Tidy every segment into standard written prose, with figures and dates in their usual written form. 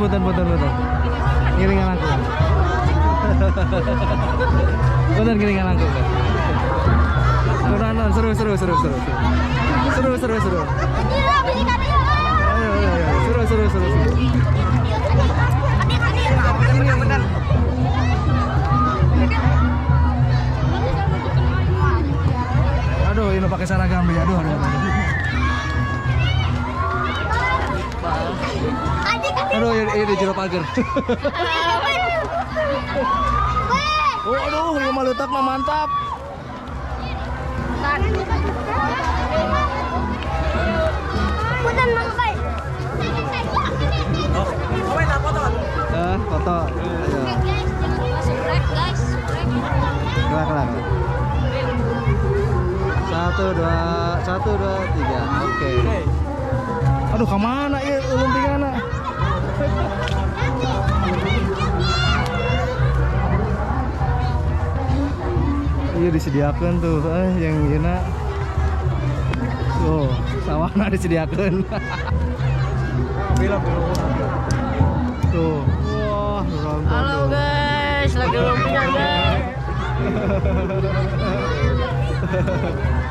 punten. Ngiringan aku. Punten ngiringan aku. Nonton seru. Ayo. Seru. Aduh, ini pakai seragam ya. Aduh. Aduh, ini jero pagar. Oh, aduh, ini mah letak mah mantap. Punten Mang Bay. Foto. Guys. Kelak. 1, 2, 3. Oke. Aduh, kemana ya lumpinganna? Iya disediakan tuh, yang gina. Tuh, sawana disediakan. Tuh, wah, nonton. Halo guys, lagi lumpingan guys.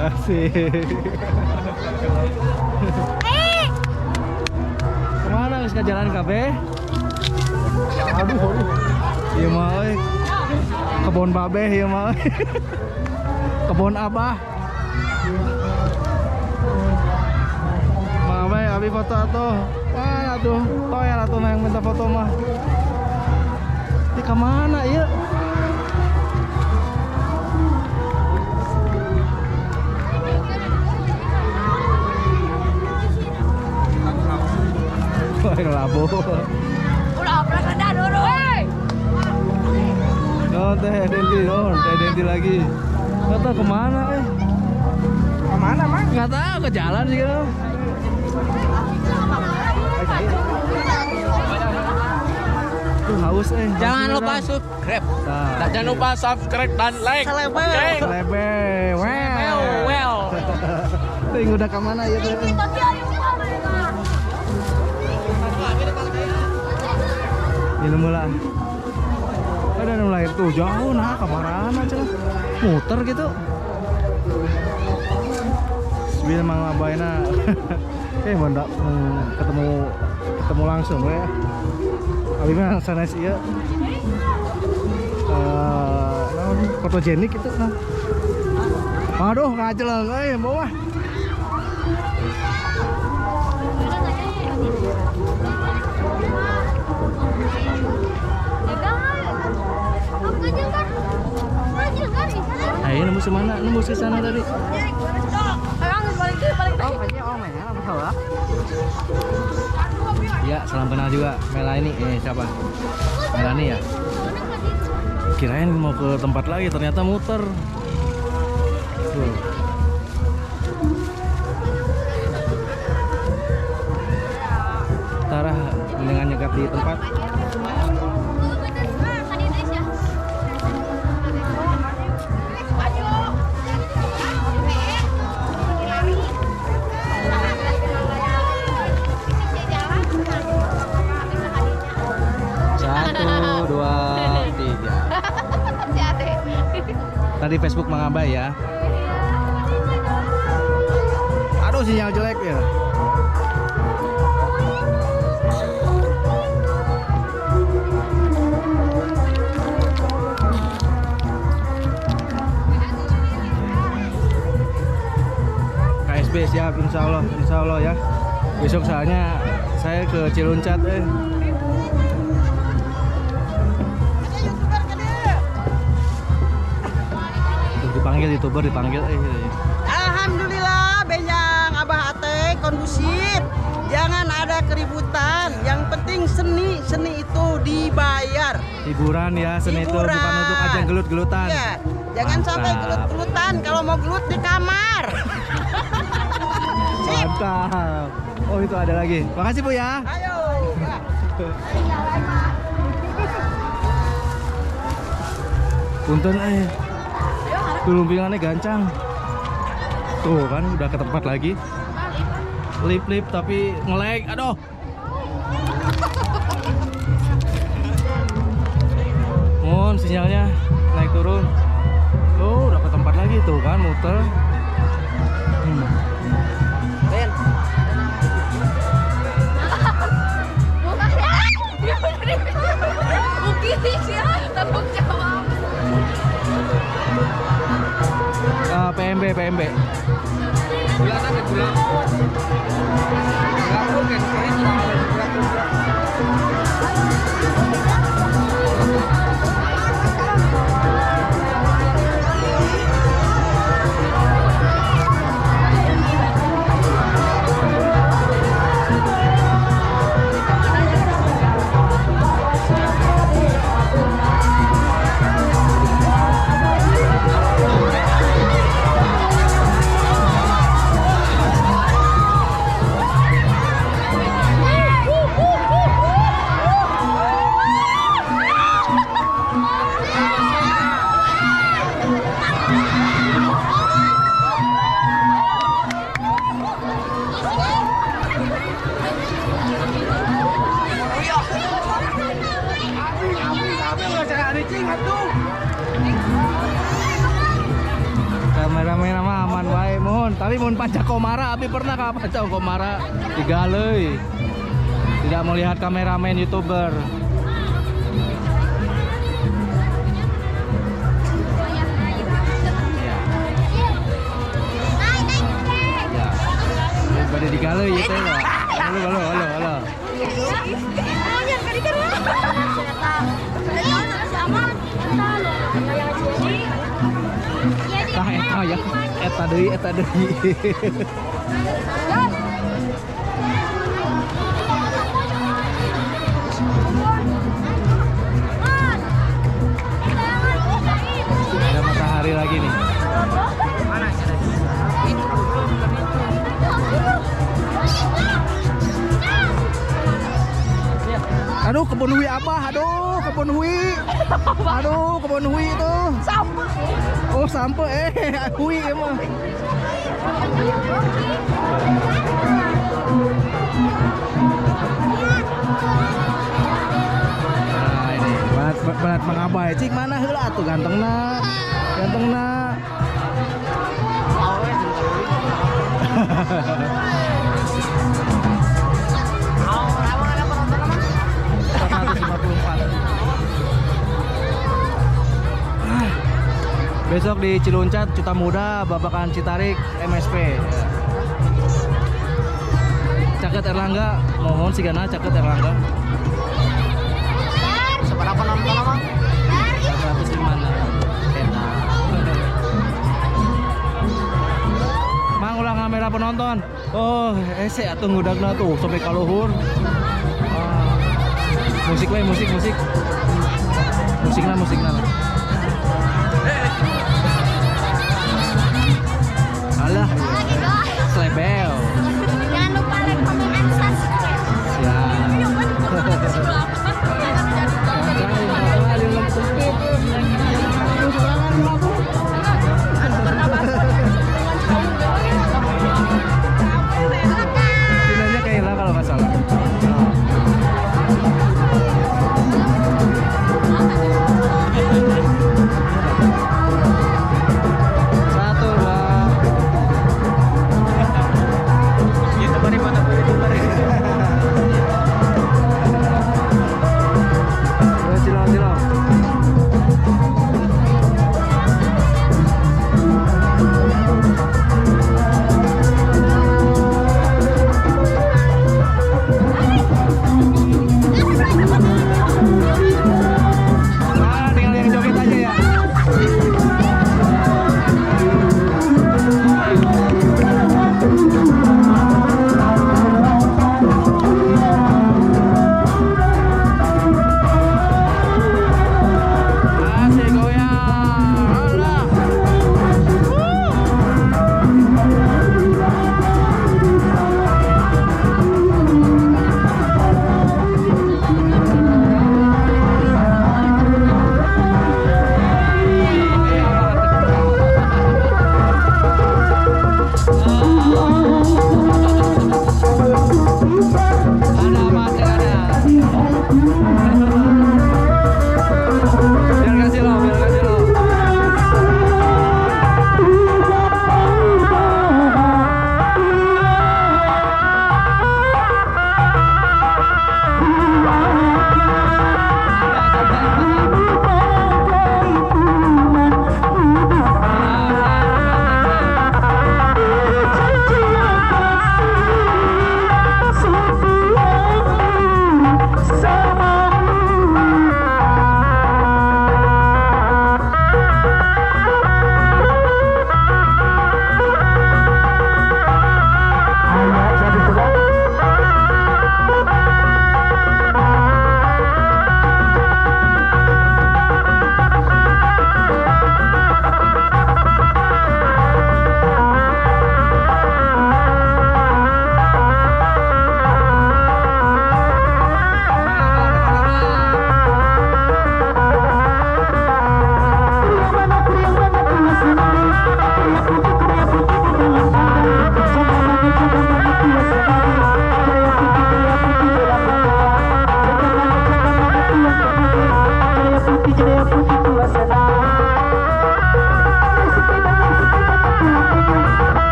Asik. Kemana guys ke jalan KB? Aduh. Iya mah euy. Kebon babeh ieu mah. Kebon abah. Mah bae abi foto atuh. Wah, atuh. Toel atuh yang minta foto mah. Di ka mana ieu? Wah, labu. Udah pernah ada dulu. Teh Denti lagi. Nggak tahu kemana Kemana Mang? Nggak tahu, ke jalan sih kan. Tuh haus Jangan lupa subscribe. Nah, Jangan lupa subscribe dan like. Oke. Selebe. Well. Ting udah kemana ya tuh? Minum lah. Ada mulai tuh jauh nah kemarin aja lah. Muter gitu. Sebenarnya mang abaina. Mendak ketemu langsung ya. Abi mah sanes ieu. Fotogenik itu nah. Aduh, ngajeleng bawah. Ayo nembus mana? Nembus ke sana tadi. Ya, salam kenal juga. Mela ini, siapa? Melani ya. Kirain mau ke tempat lagi, ternyata muter. Tuh. Tara dengan nyegat di tempat. Tadi Facebook Mang Abai ya. Aduh, sinyal jelek ya. KSB siap, insya Allah ya. Besok soalnya saya ke Ciluncat dipanggil YouTuber Alhamdulillah Benjang Abah Ate kondusif, jangan ada keributan, yang penting seni itu dibayar, hiburan ya, seni itu bukan untuk ajang gelut-gelutan ya, jangan sampai gelut-gelutan, kalau mau gelut di kamar. Mantap. Oh itu ada lagi, makasih Bu ya. Ayo ya. Punten tuh lumpingannya gancang. Tuh kan udah ke tempat lagi. Lip tapi nge-lag. Aduh. Mohon sinyalnya naik turun. Oh, udah ke tempat lagi tuh kan muter. Ben. PMB. Bulan ada bulan. Enggak mungkin keren bulan. Kameramen mah aman wae mohon. Tapi mohon pajak komara, abi pernah ka pajak komara digaleuy. Tidak melihat kameramen YouTuber. Ya. Pada digaleuy itu ya. Halo. Eta deui. Ada matahari lagi nih. Aduh, kebun hui apa? Kebun hui itu. Sampai. Oh, sampai hui emang. Nah, ini banget mengabai. Cik mana heula atuh gantengna. Besok di Ciluncat, Cuta Muda, Babakan Citarik, MSP. Ya. Caket Erlangga, mohon sigana Caket Erlangga. Seberapa nonton apa? 105 enak. Mang ulang kamera penonton. Oh, ese atuh ngudagna tuh sampai ka luhur. Musik. Musikna. Alah, selebel. Jangan lupa like, comment, and subscribe. Sinanya Kaila kalau nggak salah.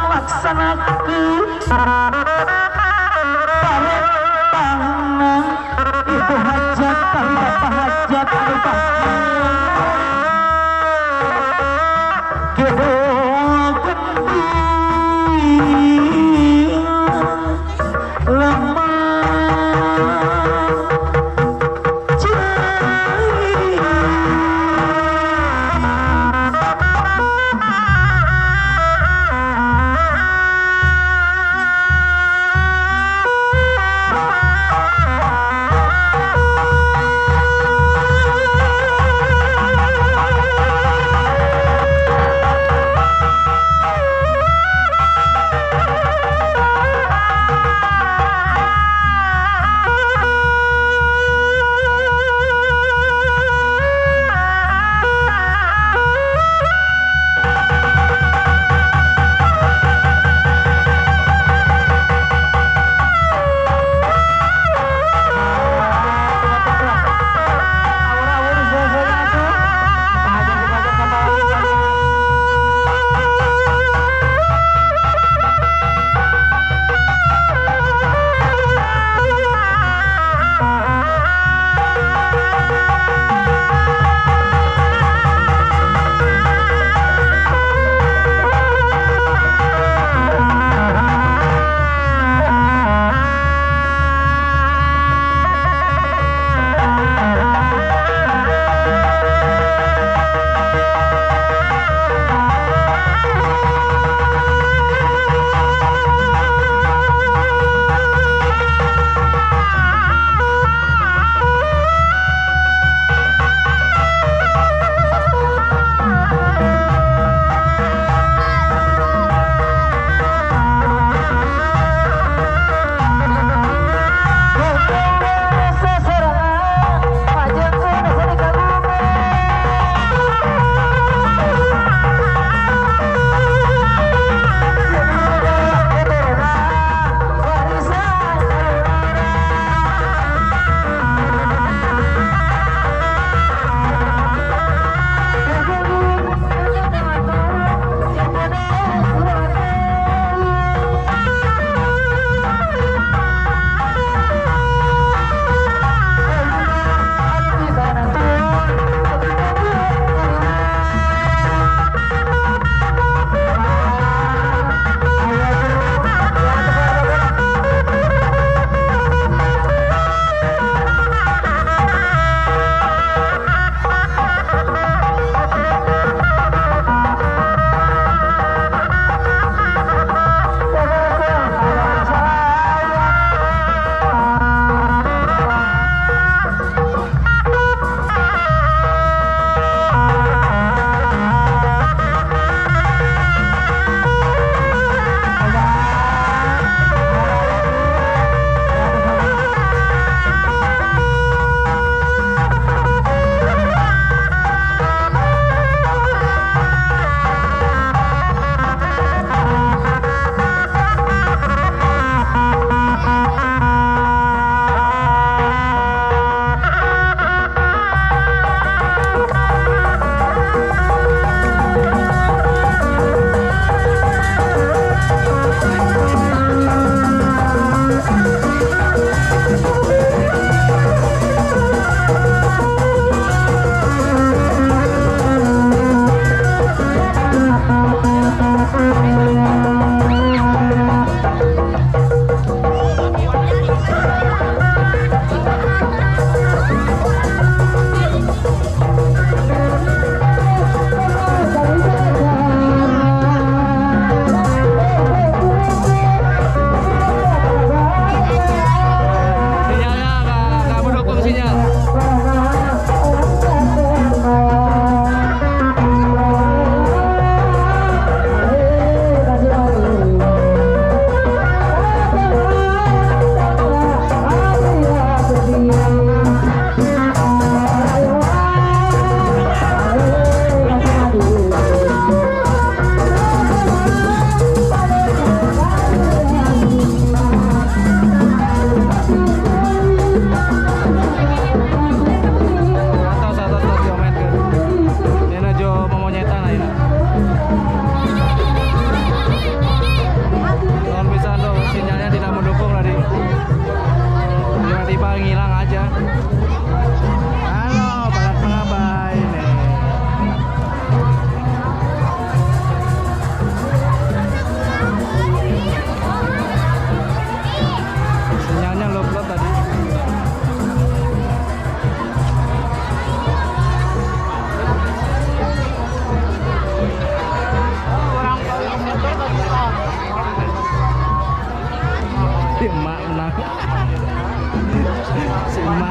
laksanakeun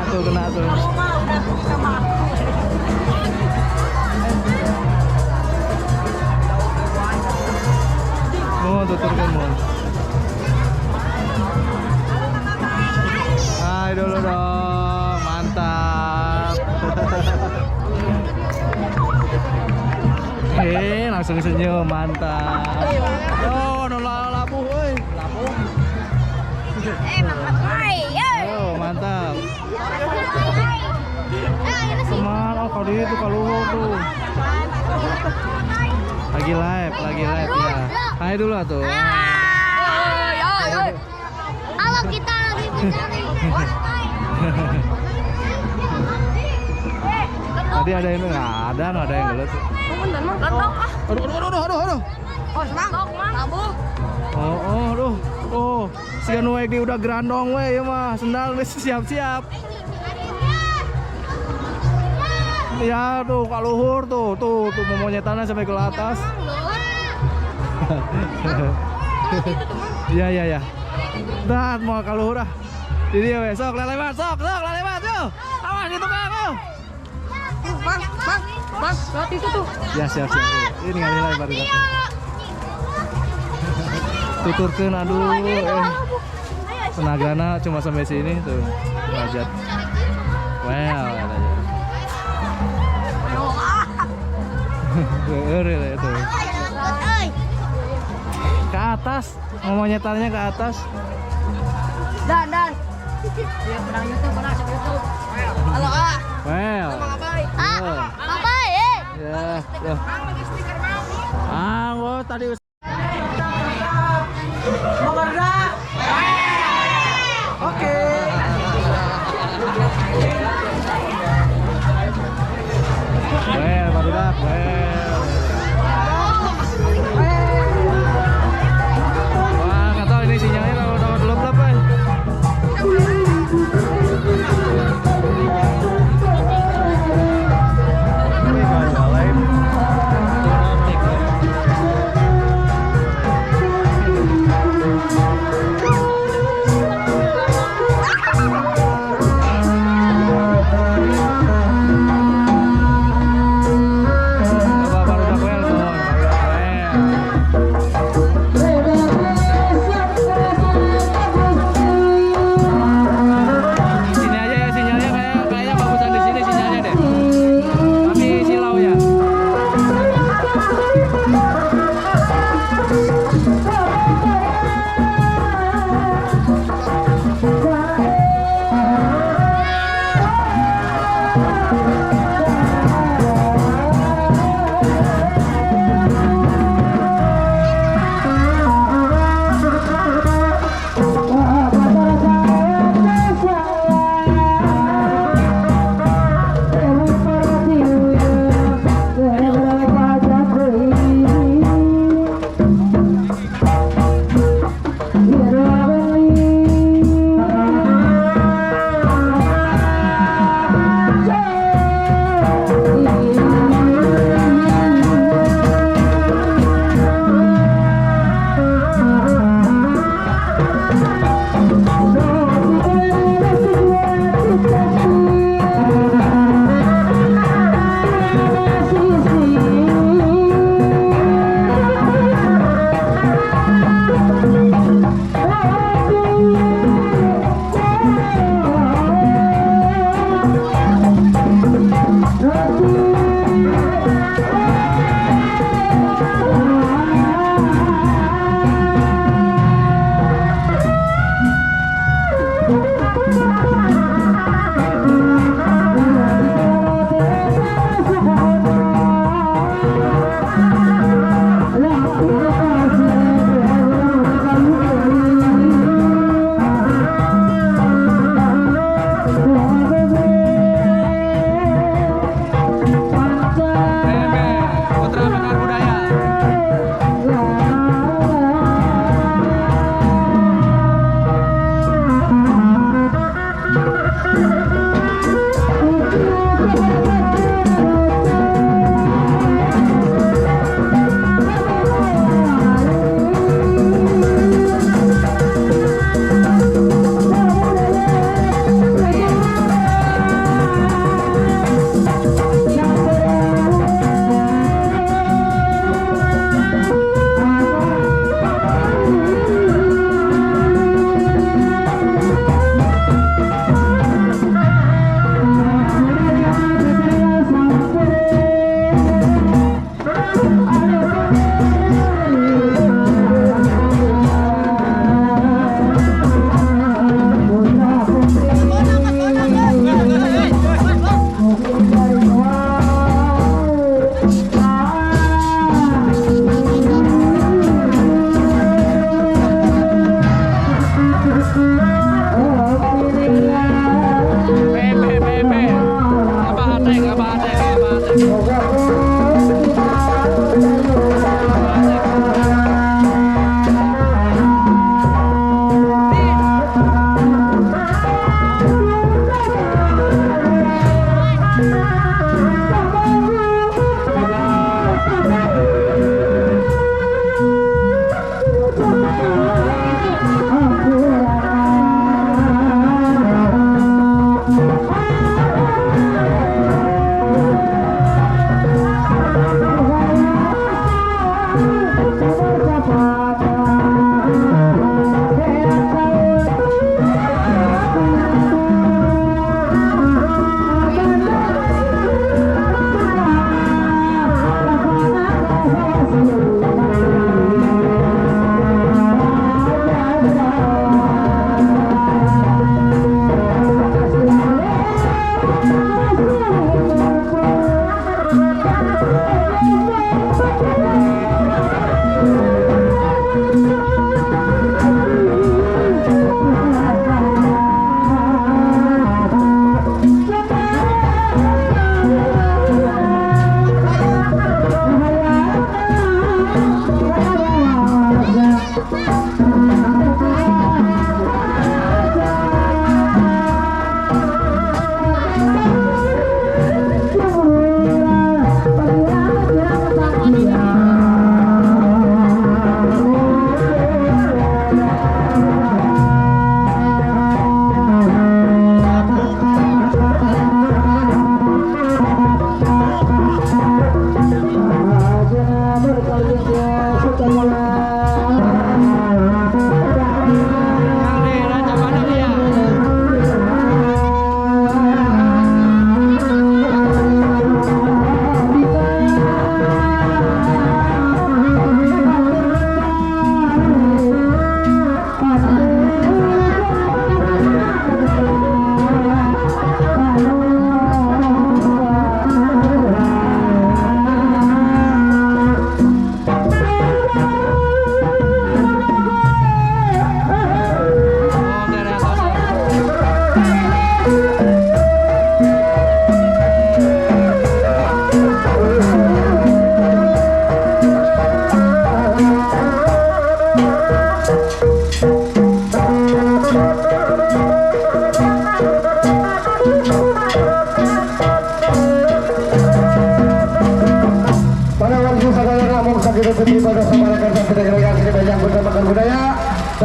tuh kena tuh. Udah sama aku. Oh, tuturkan mau. Hai dulu dong, mantap. Langsung senyum, mantap. Oh, nolak labu, woi. Labu. Mama Kai. Oh, mantap. Kemana? Oh, kalau itu kalau tuh. Lagi live ya. Hai dulu tuh. Halo, kita lagi mencari. Tadi ada yang nggak ada yang gelut. Aduh. Oh, semangkok, Mang. Labu. Oh, si Nuek di udah gerandong we ya mah, sendal geus siap-siap. Ya tuh, Kak Luhur tuh monyetannya sampai ke atas. Iya. Dah mau Kak Luhur ah. Di dia we, sok lelemat, yuk. Awas di tukang yuk. Bang, roti itu tuh. Ya siap. Ini ngalih lagi baru datang. Tuturkeun aduh tenagana cuma sampai sini tuh. Ngajat. Well, katanya. Itu. Ke atas, mau nyetarnya ke atas. Dan. Dia menang YouTube. Halo, Kak. Well. Apa Ya. Oh, tadi Oke. well, baru dah. Wah, nggak tahu ini sinyalnya kalau gelap-gelap kan.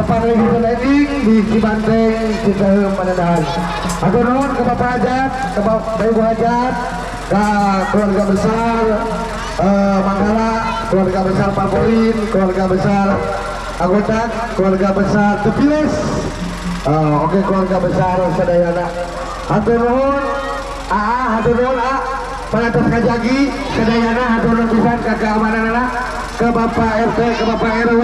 Tepatnya di landing di Cibanteng Cicahem Panandahan. Atur nuhun ke Bapak Hajat, ke Bapak Ibu Hajat, ke keluarga besar Manggala, keluarga besar Pak Polin, keluarga besar anggota, keluarga besar Tepiles. Oke, keluarga besar sadayana. Atur nuhun atur nuhun Panatas Kajagi sadayana, atur nuhun pisan ka keamananana, ke Bapak RT, ke Bapak RW,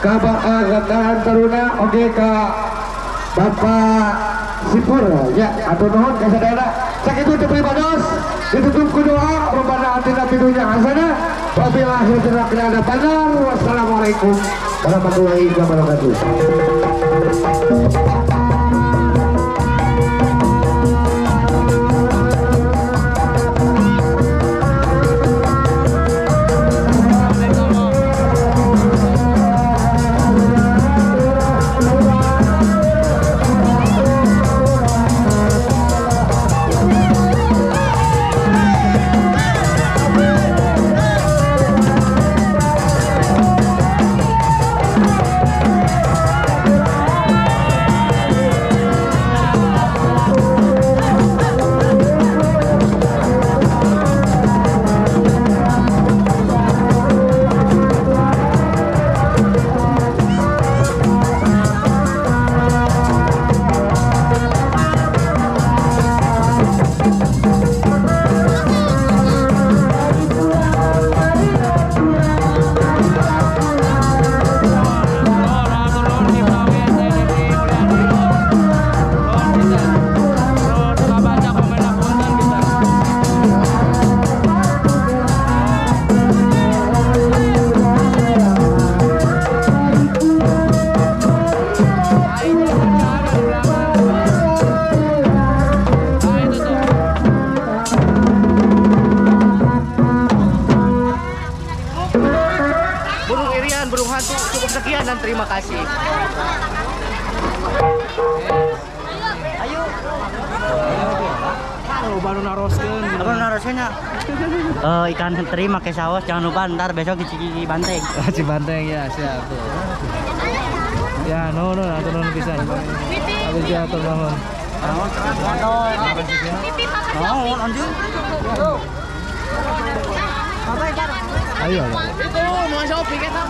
ke Bapak Taruna, oke ke Bapak Sipur ya, atur nuhun ka sadayana. Sakitu teu pribados ditutup ku doa Rabbana atina fid dunya hasanah wa fil akhirati hasanah wa qina adzabannar. Wassalamualaikum warahmatullahi wabarakatuh. Cukup sekian dan terima kasih. Ayo. Oh, baru naroskeun. Apa narosnya? Ikan teri make saus, jangan lupa ntar besok di Cibanteng. Cibanteng ya, siap. Ya, no, atur nuhun pisan. Habis dia atur nuhun. Ayo. Itu mau shopping kita.